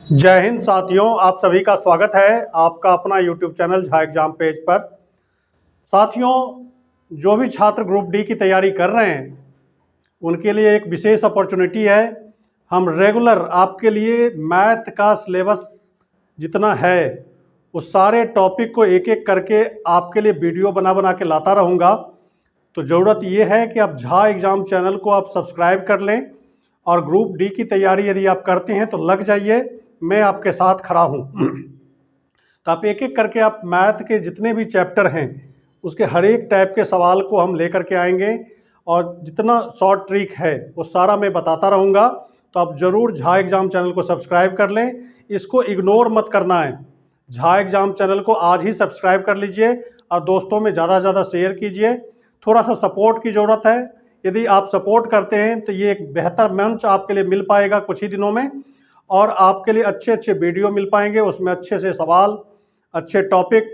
जय हिंद साथियों, आप सभी का स्वागत है आपका अपना YouTube channel Jha exam page पर। साथियों, जो भी छात्र ग्रुप डी की तैयारी कर रहे हैं उनके लिए एक विशेष अपॉर्चुनिटी है। हम रेगुलर आपके लिए मैथ का सिलेबस जितना है उस सारे टॉपिक को एक एक करके आपके लिए वीडियो बना बना के लाता रहूँगा। तो ज़रूरत ये है कि आप झा एग्ज़ाम चैनल को आप सब्सक्राइब कर लें और ग्रुप डी की तैयारी यदि आप करते हैं तो लग जाइए, मैं आपके साथ खड़ा हूँ। तो आप एक एक करके आप मैथ के जितने भी चैप्टर हैं उसके हर एक टाइप के सवाल को हम लेकर के आएंगे और जितना शॉर्ट ट्रिक है वो सारा मैं बताता रहूँगा। तो आप ज़रूर झा एग्ज़ाम चैनल को सब्सक्राइब कर लें, इसको इग्नोर मत करना है। झा एग्ज़ाम चैनल को आज ही सब्सक्राइब कर लीजिए और दोस्तों में ज़्यादा से ज़्यादा शेयर कीजिए। थोड़ा सा सपोर्ट की ज़रूरत है। यदि आप सपोर्ट करते हैं तो ये एक बेहतर मंच आपके लिए मिल पाएगा कुछ ही दिनों में, और आपके लिए अच्छे अच्छे वीडियो मिल पाएंगे। उसमें अच्छे से सवाल, अच्छे टॉपिक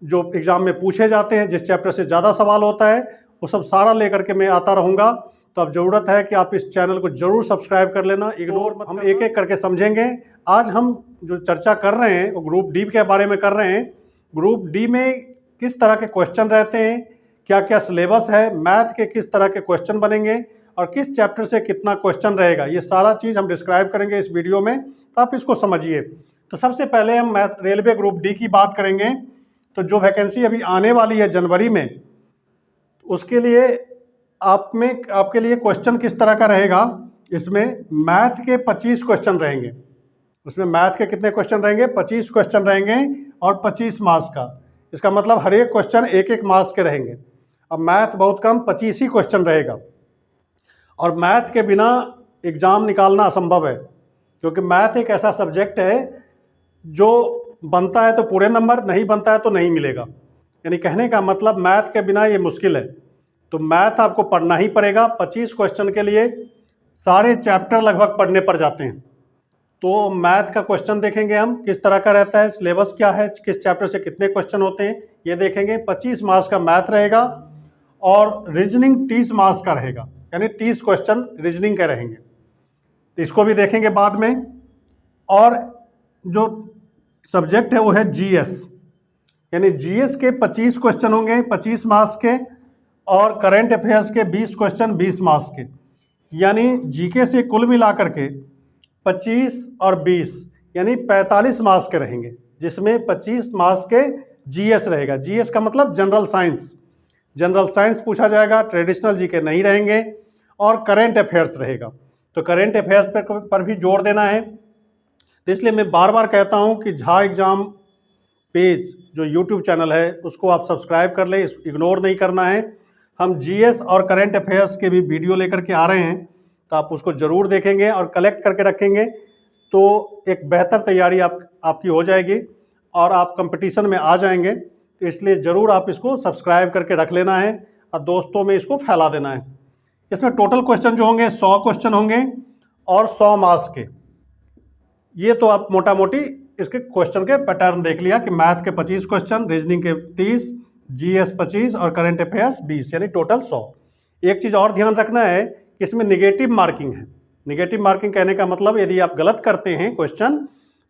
जो एग्ज़ाम में पूछे जाते हैं, जिस चैप्टर से ज़्यादा सवाल होता है वो सब सारा लेकर के मैं आता रहूँगा। तो अब ज़रूरत है कि आप इस चैनल को ज़रूर सब्सक्राइब कर लेना, इग्नोर मत। हम एक एक करके समझेंगे। आज हम जो चर्चा कर रहे हैं वो ग्रुप डी के बारे में कर रहे हैं। ग्रुप डी में किस तरह के क्वेश्चन रहते हैं, क्या क्या सिलेबस है, मैथ के किस तरह के क्वेश्चन बनेंगे और किस चैप्टर से कितना क्वेश्चन रहेगा, ये सारा चीज़ हम डिस्क्राइब करेंगे इस वीडियो में। तो आप इसको समझिए। तो सबसे पहले हम मैथ रेलवे ग्रुप डी की बात करेंगे। तो जो वैकेंसी अभी आने वाली है जनवरी में, उसके लिए आपके लिए क्वेश्चन किस तरह का रहेगा। इसमें मैथ के 25 क्वेश्चन रहेंगे। उसमें मैथ के कितने क्वेश्चन रहेंगे? 25 क्वेश्चन रहेंगे और 25 मार्क्स का। इसका मतलब हर एक क्वेश्चन एक एक मार्क्स के रहेंगे। अब मैथ बहुत कम, 25 ही क्वेश्चन रहेगा और मैथ के बिना एग्ज़ाम निकालना असंभव है, क्योंकि मैथ एक ऐसा सब्जेक्ट है जो बनता है तो पूरे नंबर, नहीं बनता है तो नहीं मिलेगा। यानी कहने का मतलब मैथ के बिना ये मुश्किल है। तो मैथ आपको पढ़ना ही पड़ेगा। 25 क्वेश्चन के लिए सारे चैप्टर लगभग पढ़ने पड़ जाते हैं। तो मैथ का क्वेश्चन देखेंगे हम किस तरह का रहता है, सिलेबस क्या है, किस चैप्टर से कितने क्वेश्चन होते हैं, ये देखेंगे। 25 मार्क्स का मैथ रहेगा और रीजनिंग 30 मार्क्स का रहेगा, यानी 30 क्वेश्चन रीजनिंग के रहेंगे। तो इसको भी देखेंगे बाद में। और जो सब्जेक्ट है वो है जीएस, यानी जीएस के 25 क्वेश्चन होंगे 25 मार्क्स के, और करंट अफेयर्स के 20 क्वेश्चन 20 मार्क्स के। यानी जीके से कुल मिलाकर के 25 और 20 यानी 45 मार्क्स के रहेंगे, जिसमें 25 मार्क्स के जीएस रहेगा। जीएस का मतलब जनरल साइंस। जनरल साइंस पूछा जाएगा, ट्रेडिशनल जीके नहीं रहेंगे, और करंट अफेयर्स रहेगा। तो करंट अफेयर्स पर भी जोर देना है। तो इसलिए मैं बार बार कहता हूं कि झा एग्ज़ाम पेज जो यूट्यूब चैनल है उसको आप सब्सक्राइब कर लें, इग्नोर नहीं करना है। हम जीएस और करंट अफेयर्स के भी वीडियो लेकर के आ रहे हैं, तो आप उसको ज़रूर देखेंगे और कलेक्ट करके रखेंगे तो एक बेहतर तैयारी आपकी हो जाएगी और आप कंपटीशन में आ जाएंगे। तो इसलिए ज़रूर आप इसको सब्सक्राइब करके रख लेना है और दोस्तों में इसको फैला देना है। इसमें टोटल क्वेश्चन जो होंगे 100 क्वेश्चन होंगे और 100 मार्क्स के। ये तो आप मोटा मोटी इसके क्वेश्चन के पैटर्न देख लिया कि मैथ के 25 क्वेश्चन, रीजनिंग के 30, जीएस 25 और करंट अफेयर्स 20, यानी टोटल 100। एक चीज़ और ध्यान रखना है कि इसमें निगेटिव मार्किंग है। निगेटिव मार्किंग कहने का मतलब यदि आप गलत करते हैं क्वेश्चन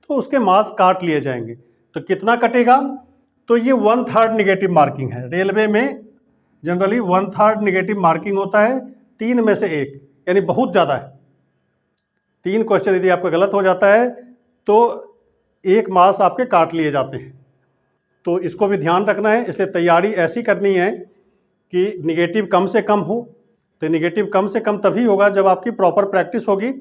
तो उसके मार्क्स काट लिए जाएंगे। तो कितना कटेगा? तो ये 1/3 निगेटिव मार्किंग है। रेलवे में जनरली 1/3 निगेटिव मार्किंग होता है, 3 में से 1, यानी बहुत ज़्यादा है। 3 क्वेश्चन यदि आपका गलत हो जाता है तो 1 मार्क्स आपके काट लिए जाते हैं। तो इसको भी ध्यान रखना है। इसलिए तैयारी ऐसी करनी है कि निगेटिव कम से कम हो। तो निगेटिव कम से कम तभी होगा जब आपकी प्रॉपर प्रैक्टिस होगी।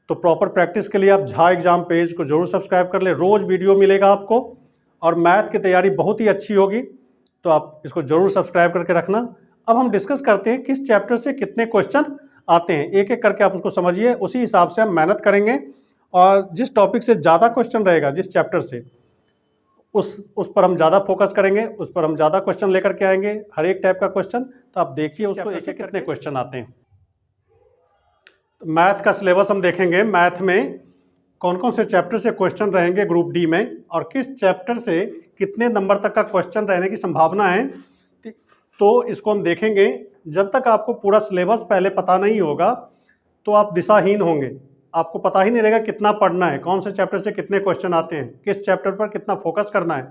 तो प्रॉपर प्रैक्टिस के लिए आप झा एग्ज़ाम पेज को जरूर सब्सक्राइब कर ले। रोज़ वीडियो मिलेगा आपको और मैथ की तैयारी बहुत ही अच्छी होगी, तो आप इसको ज़रूर सब्सक्राइब करके रखना। अब हम डिस्कस करते हैं किस चैप्टर से कितने क्वेश्चन आते हैं। एक एक करके आप उसको समझिए, उसी हिसाब से हम मेहनत करेंगे और जिस टॉपिक से ज़्यादा क्वेश्चन रहेगा, जिस चैप्टर से, उस पर हम ज़्यादा फोकस करेंगे, उस पर हम ज़्यादा क्वेश्चन लेकर के आएंगे, हर एक टाइप का क्वेश्चन। तो आप देखिए उसको एक एक कितने क्वेश्चन आते हैं। तो मैथ का सिलेबस हम देखेंगे। मैथ में कौन कौन से चैप्टर से क्वेश्चन रहेंगे ग्रुप डी में और किस चैप्टर से कितने नंबर तक का क्वेश्चन रहने की संभावना है, तो इसको हम देखेंगे। जब तक आपको पूरा सिलेबस पहले पता नहीं होगा तो आप दिशाहीन होंगे। आपको पता ही नहीं रहेगा कितना पढ़ना है, कौन से चैप्टर से कितने क्वेश्चन आते हैं, किस चैप्टर पर कितना फोकस करना है।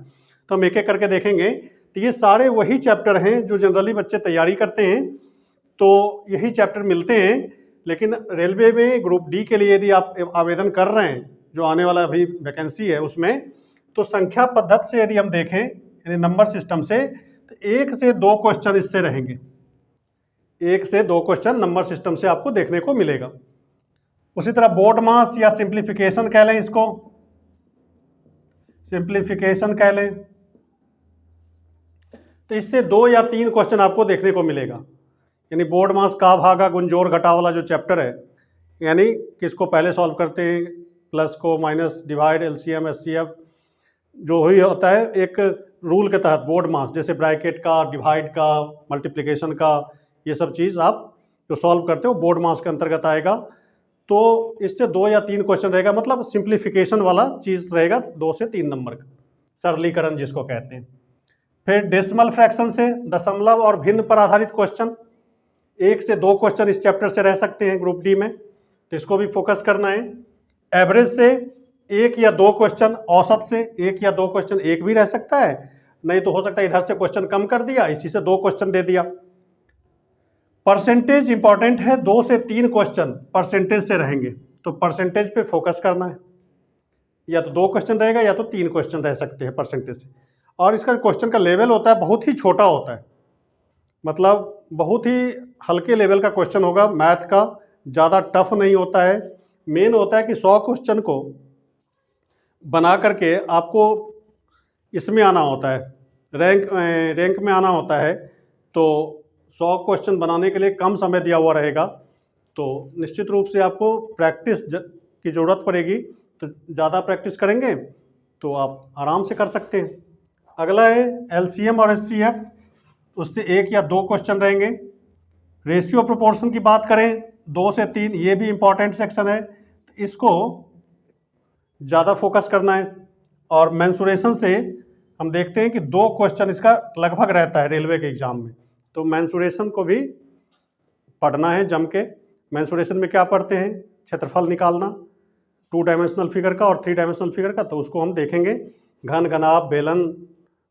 तो हम एक एक करके देखेंगे। तो ये सारे वही चैप्टर हैं जो जनरली बच्चे तैयारी करते हैं, तो यही चैप्टर मिलते हैं। लेकिन रेलवे में ग्रुप डी के लिए यदि आप आवेदन कर रहे हैं, जो आने वाला अभी वैकेंसी है उसमें, तो संख्या पद्धति से यदि हम देखें, यानी नंबर सिस्टम से, तो 1 से 2 क्वेश्चन इससे रहेंगे। 1 से 2 क्वेश्चन नंबर सिस्टम से आपको देखने को मिलेगा। उसी तरह बोर्ड मास या सिंप्लीफिकेशन कह लें, इसको सिंप्लीफिकेशन कह लें, तो इससे 2 या 3 क्वेश्चन आपको देखने को मिलेगा। यानी बोर्ड मास का भागा गुणजोड़ घटा वाला जो चैप्टर है, यानी किसको पहले सॉल्व करते हैं, प्लस को माइनस, डिवाइड, एलसीएम, एचसीएफ, जो ही होता है एक रूल के तहत बोर्ड मास, जैसे ब्रैकेट का, डिवाइड का, मल्टीप्लिकेशन का, ये सब चीज़ आप जो सॉल्व करते हो बोर्ड मास के अंतर्गत आएगा। तो इससे 2 या 3 क्वेश्चन रहेगा, मतलब सिंप्लीफिकेशन वाला चीज़ रहेगा 2 से 3 नंबर का, सरलीकरण जिसको कहते हैं। फिर डेसिमल फ्रैक्शन से, दशमलव और भिन्न पर आधारित क्वेश्चन, 1 से 2 क्वेश्चन इस चैप्टर से रह सकते हैं ग्रुप डी में, तो इसको भी फोकस करना है। एवरेज से 1 या 2 क्वेश्चन, औसत से 1 या 2 क्वेश्चन, एक भी रह सकता है, नहीं तो हो सकता है इधर से क्वेश्चन कम कर दिया, इसी से 2 क्वेश्चन दे दिया। परसेंटेज इंपॉर्टेंट है, 2 से 3 क्वेश्चन परसेंटेज से रहेंगे, तो परसेंटेज पे फोकस करना है। या तो 2 क्वेश्चन रहेगा या तो 3 क्वेश्चन रह सकते हैं परसेंटेज से। और इसका क्वेश्चन का लेवल होता है बहुत ही छोटा होता है, मतलब बहुत ही हल्के लेवल का क्वेश्चन होगा मैथ का, ज़्यादा टफ नहीं होता है। मेन होता है कि 100 क्वेश्चन को बना करके आपको इसमें आना होता है, रैंक में आना होता है। तो 100 क्वेश्चन बनाने के लिए कम समय दिया हुआ रहेगा, तो निश्चित रूप से आपको प्रैक्टिस की ज़रूरत पड़ेगी। तो ज़्यादा प्रैक्टिस करेंगे तो आप आराम से कर सकते हैं। अगला है एलसीएम और एचसीएफ, उससे 1 या 2 क्वेश्चन रहेंगे। रेशियो प्रोपोर्शन की बात करें, 2 से 3, ये भी इम्पॉर्टेंट सेक्शन है, तो इसको ज़्यादा फोकस करना है। और मेंसुरेशन से हम देखते हैं कि 2 क्वेश्चन इसका लगभग रहता है रेलवे के एग्जाम में, तो मेंसुरेशन को भी पढ़ना है जम के। मेंसुरेशन में क्या पढ़ते हैं, क्षेत्रफल निकालना 2 डायमेंशनल फिगर का और 3 डायमेंशनल फिगर का, तो उसको हम देखेंगे। घन, घनाभ, बेलन,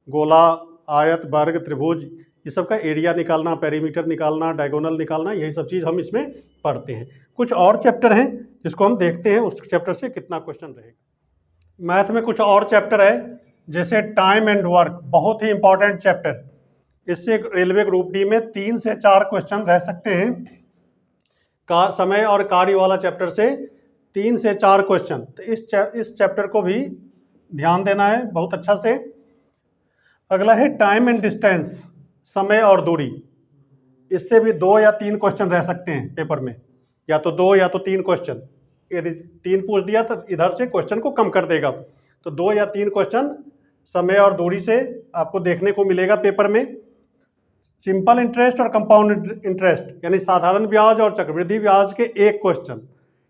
गोला, आयत, वर्ग, त्रिभुज, ये सब का एरिया निकालना, पेरीमीटर निकालना, डायगोनल निकालना, यही सब चीज़ हम इसमें पढ़ते हैं। कुछ और चैप्टर हैं जिसको हम देखते हैं उस चैप्टर से कितना क्वेश्चन रहेगा। मैथ में कुछ और चैप्टर है, जैसे टाइम एंड वर्क, बहुत ही इंपॉर्टेंट चैप्टर। इससे रेलवे ग्रुप डी में 3 से 4 क्वेश्चन रह सकते हैं। समय और कार्य वाला चैप्टर से 3 से 4 क्वेश्चन, तो इस चैप्टर को भी ध्यान देना है बहुत अच्छा से। अगला है टाइम एंड डिस्टेंस, समय और दूरी, इससे भी 2 या 3 क्वेश्चन रह सकते हैं पेपर में, या तो 2 या तो 3 क्वेश्चन। यदि 3 पूछ दिया तो इधर से क्वेश्चन को कम कर देगा, तो 2 या 3 क्वेश्चन समय और दूरी से आपको देखने को मिलेगा पेपर में। सिंपल इंटरेस्ट और कंपाउंड इंटरेस्ट, यानी साधारण ब्याज और चक्रवृद्धि ब्याज के 1 क्वेश्चन,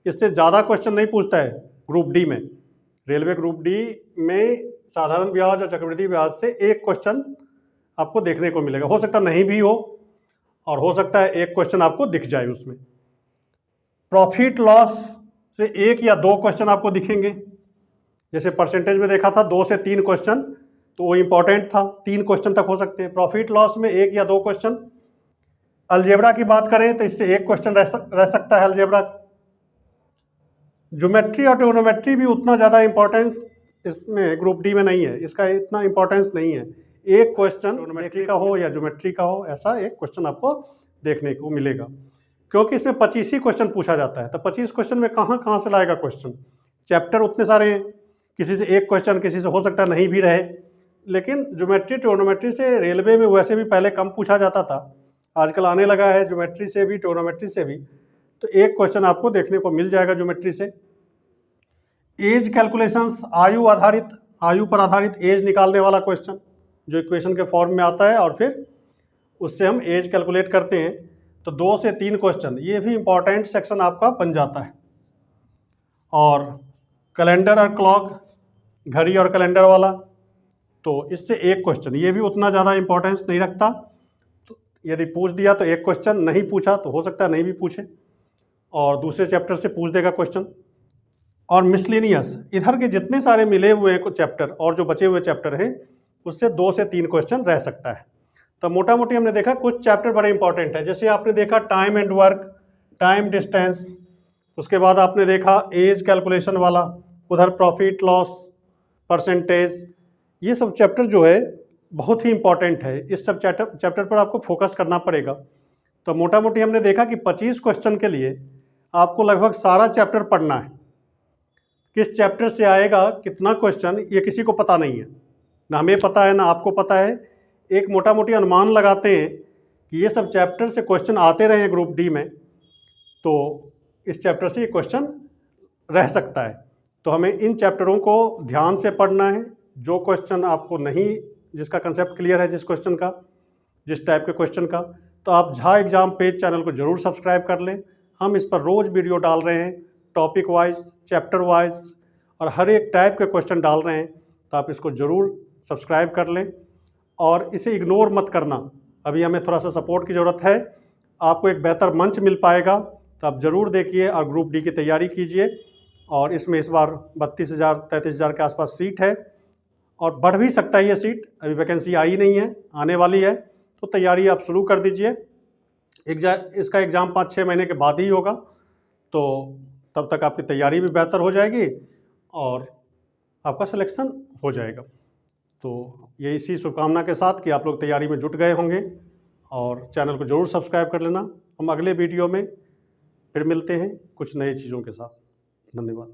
इससे ज़्यादा क्वेश्चन नहीं पूछता है ग्रुप डी में। रेलवे ग्रुप डी में साधारण ब्याज और चक्रवृद्धि ब्याज से 1 क्वेश्चन आपको देखने को मिलेगा, हो सकता नहीं भी हो और हो सकता है 1 क्वेश्चन आपको दिख जाए उसमें। प्रॉफिट लॉस से 1 या 2 क्वेश्चन आपको दिखेंगे, जैसे परसेंटेज में देखा था 2 से 3 क्वेश्चन, तो वो इम्पॉर्टेंट था, 3 क्वेश्चन तक हो सकते हैं। प्रॉफिट लॉस में 1 या 2 क्वेश्चन। अलजेब्रा की बात करें तो इससे 1 क्वेश्चन रह सकता है अलजेब्रा। ज्योमेट्री और ट्रिग्नोमेट्री भी उतना ज़्यादा इंपॉर्टेंस इसमें ग्रुप डी में नहीं है, इसका इतना इंपॉर्टेंस नहीं है। 1 क्वेश्चन ट्रिग्नोमेट्री का हो या ज्योमेट्री का हो, ऐसा 1 क्वेश्चन आपको देखने को मिलेगा, क्योंकि इसमें 25 ही क्वेश्चन पूछा जाता है। तो 25 क्वेश्चन में कहाँ से लाएगा क्वेश्चन, चैप्टर उतने सारे हैं, किसी से 1 क्वेश्चन, किसी से हो सकता है नहीं भी रहे। लेकिन ज्योमेट्री ट्रिग्नोमेट्री से रेलवे में वैसे भी पहले कम पूछा जाता था, आजकल आने लगा है ज्योमेट्री से भी ट्रिग्नोमेट्री से भी, तो 1 क्वेश्चन आपको देखने को मिल जाएगा ज्योमेट्री से। एज कैलकुलेशंस, आयु पर आधारित एज निकालने वाला क्वेश्चन, जो इक्वेशन के फॉर्म में आता है और फिर उससे हम एज कैलकुलेट करते हैं, तो 2 से 3 क्वेश्चन, ये भी इम्पॉर्टेंट सेक्शन आपका बन जाता है। और कैलेंडर और क्लॉक, घड़ी और कैलेंडर वाला, तो इससे 1 क्वेश्चन, ये भी उतना ज़्यादा इंपॉर्टेंस नहीं रखता। तो यदि पूछ दिया तो 1 क्वेश्चन, नहीं पूछा तो हो सकता है नहीं भी पूछे और दूसरे चैप्टर से पूछ देगा क्वेश्चन। और मिसलिनियस, इधर के जितने सारे मिले हुए हैं कुछ चैप्टर और जो बचे हुए चैप्टर हैं उससे 2 से 3 क्वेश्चन रह सकता है। तो मोटा मोटी हमने देखा कुछ चैप्टर बड़े इंपॉर्टेंट है, जैसे आपने देखा time and work, time distance, उसके बाद आपने देखा एज कैलकुलेशन वाला, उधर प्रॉफिट लॉस परसेंटेज, ये सब चैप्टर जो है बहुत ही इंपॉर्टेंट है। इस सब चैप्टर पर आपको फोकस करना पड़ेगा। तो मोटा मोटी हमने देखा कि 25 क्वेश्चन के लिए आपको लगभग सारा चैप्टर पढ़ना है। किस चैप्टर से आएगा कितना क्वेश्चन ये किसी को पता नहीं है, ना हमें पता है ना आपको पता है। एक मोटा मोटी अनुमान लगाते हैं कि ये सब चैप्टर से क्वेश्चन आते रहे ग्रुप डी में, तो इस चैप्टर से ये क्वेश्चन रह सकता है। तो हमें इन चैप्टरों को ध्यान से पढ़ना है। जो क्वेश्चन आपको नहीं, जिसका कंसेप्ट क्लियर है, जिस क्वेश्चन का, जिस टाइप के क्वेश्चन का, तो आप झा एग्जाम पेज चैनल को ज़रूर सब्सक्राइब कर लें। हम इस पर रोज़ वीडियो डाल रहे हैं, टॉपिक वाइज, चैप्टर वाइज, और हर एक टाइप के क्वेश्चन डाल रहे हैं। तो आप इसको ज़रूर सब्सक्राइब कर लें और इसे इग्नोर मत करना। अभी हमें थोड़ा सा सपोर्ट की ज़रूरत है, आपको एक बेहतर मंच मिल पाएगा, तो आप ज़रूर देखिए और ग्रुप डी की तैयारी कीजिए। और इसमें इस बार 32,000 33,000 के आसपास सीट है और बढ़ भी सकता है ये सीट, अभी वैकेंसी आई नहीं है, आने वाली है। तो तैयारी आप शुरू कर दीजिए। इसका एग्ज़ाम 5-6 महीने के बाद ही होगा, तो तब तक आपकी तैयारी भी बेहतर हो जाएगी और आपका सिलेक्शन हो जाएगा। तो ये इसी शुभकामना के साथ कि आप लोग तैयारी में जुट गए होंगे और चैनल को ज़रूर सब्सक्राइब कर लेना। हम अगले वीडियो में फिर मिलते हैं कुछ नई चीज़ों के साथ। धन्यवाद।